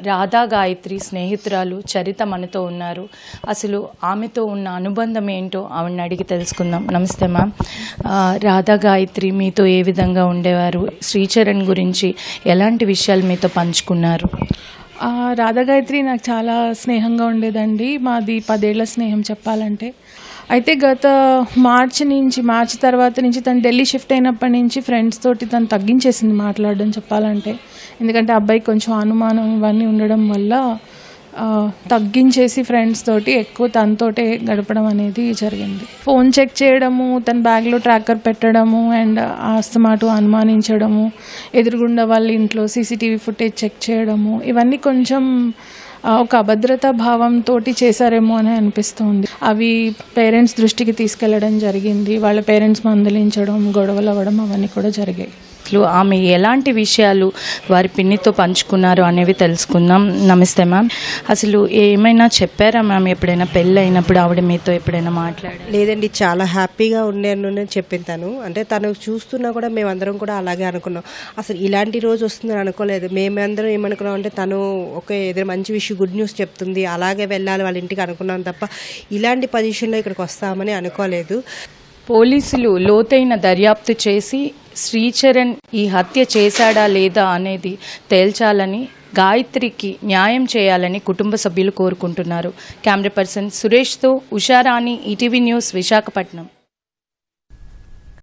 రాధా గాయత్రి స్నేహితురాలు చరిత మనతో ఉన్నారు. అసలు ఆమెతో ఉన్న అనుబంధం ఏంటో ఆవిడని అడిగి తెలుసుకుందాం. నమస్తే మ్యామ్. రాధా గాయత్రి మీతో ఏ విధంగా ఉండేవారు? శ్రీచరణ్ గురించి ఎలాంటి విషయాలు మీతో పంచుకున్నారు? రాధా గాయత్రి నాకు చాలా స్నేహంగా ఉండేదండి. మాది 10 ఏళ్ల స్నేహం చెప్పాలంటే. అయితే గత మార్చి తర్వాత నుంచి తను ఢిల్లీ షిఫ్ట్ అయినప్పటి నుంచి ఫ్రెండ్స్ తోటి తను తగ్గించేసింది మాట్లాడడం చెప్పాలంటే. ఎందుకంటే అబ్బాయికి కొంచెం అనుమానం ఇవన్నీ ఉండడం వల్ల తగ్గించేసి ఫ్రెండ్స్ తోటి ఎక్కువ తనతోటే గడపడం అనేది జరిగింది. ఫోన్ చెక్ చేయడము, తన బ్యాగ్లో ట్రాకర్ పెట్టడము అండ్ ఆస్తమాటు అనుమానించడము, ఎదురుగుండా వాళ్ళ ఇంట్లో సీసీటీవీ ఫుటేజ్ చెక్ చేయడము, ఇవన్నీ కొంచెం ఒక అభద్రతా భావంతో చేశారేమో అని అనిపిస్తుంది. అవి పేరెంట్స్ దృష్టికి తీసుకెళ్లడం జరిగింది. వాళ్ళ పేరెంట్స్ మందలించడం, గొడవలు అవ్వడం అవన్నీ కూడా జరిగాయి. ఆమె ఎలాంటి విషయాలు వారి పిన్నితో పంచుకున్నారు అనేవి తెలుసుకుందాం. నమస్తే మ్యామ్. అసలు ఏమైనా చెప్పారా మ్యామ్? ఎప్పుడైనా పెళ్ళి అయినప్పుడు ఆవిడ మీతో ఎప్పుడైనా మాట్లాడారు? లేదండి, చాలా హ్యాపీగా ఉన్నాను చెప్పిన తను. అంటే తను చూస్తున్నా కూడా మేమందరం కూడా అలాగే అనుకున్నాం. అసలు ఇలాంటి రోజు వస్తుందని అనుకోలేదు. మేమందరం ఏమనుకున్నాం అంటే తను ఏదైనా మంచి విషయం, గుడ్ న్యూస్ చెప్తుంది, అలాగే వెళ్ళాలి వాళ్ళ ఇంటికి అనుకున్నాం తప్ప ఇలాంటి పొజిషన్లో ఇక్కడికి వస్తామని అనుకోలేదు. పోలీసులు లోతైన దర్యాప్తు చేసి శ్రీచరణ్ ఈ హత్య చేశాడా లేదా అనేది తేల్చాలని, గాయత్రికి న్యాయం చేయాలని కుటుంబ సభ్యులు కోరుకుంటున్నారు. కెమెరా పర్సన్ సురేష్తో ఉషారాణి, ఈటీవీ న్యూస్, విశాఖపట్నం.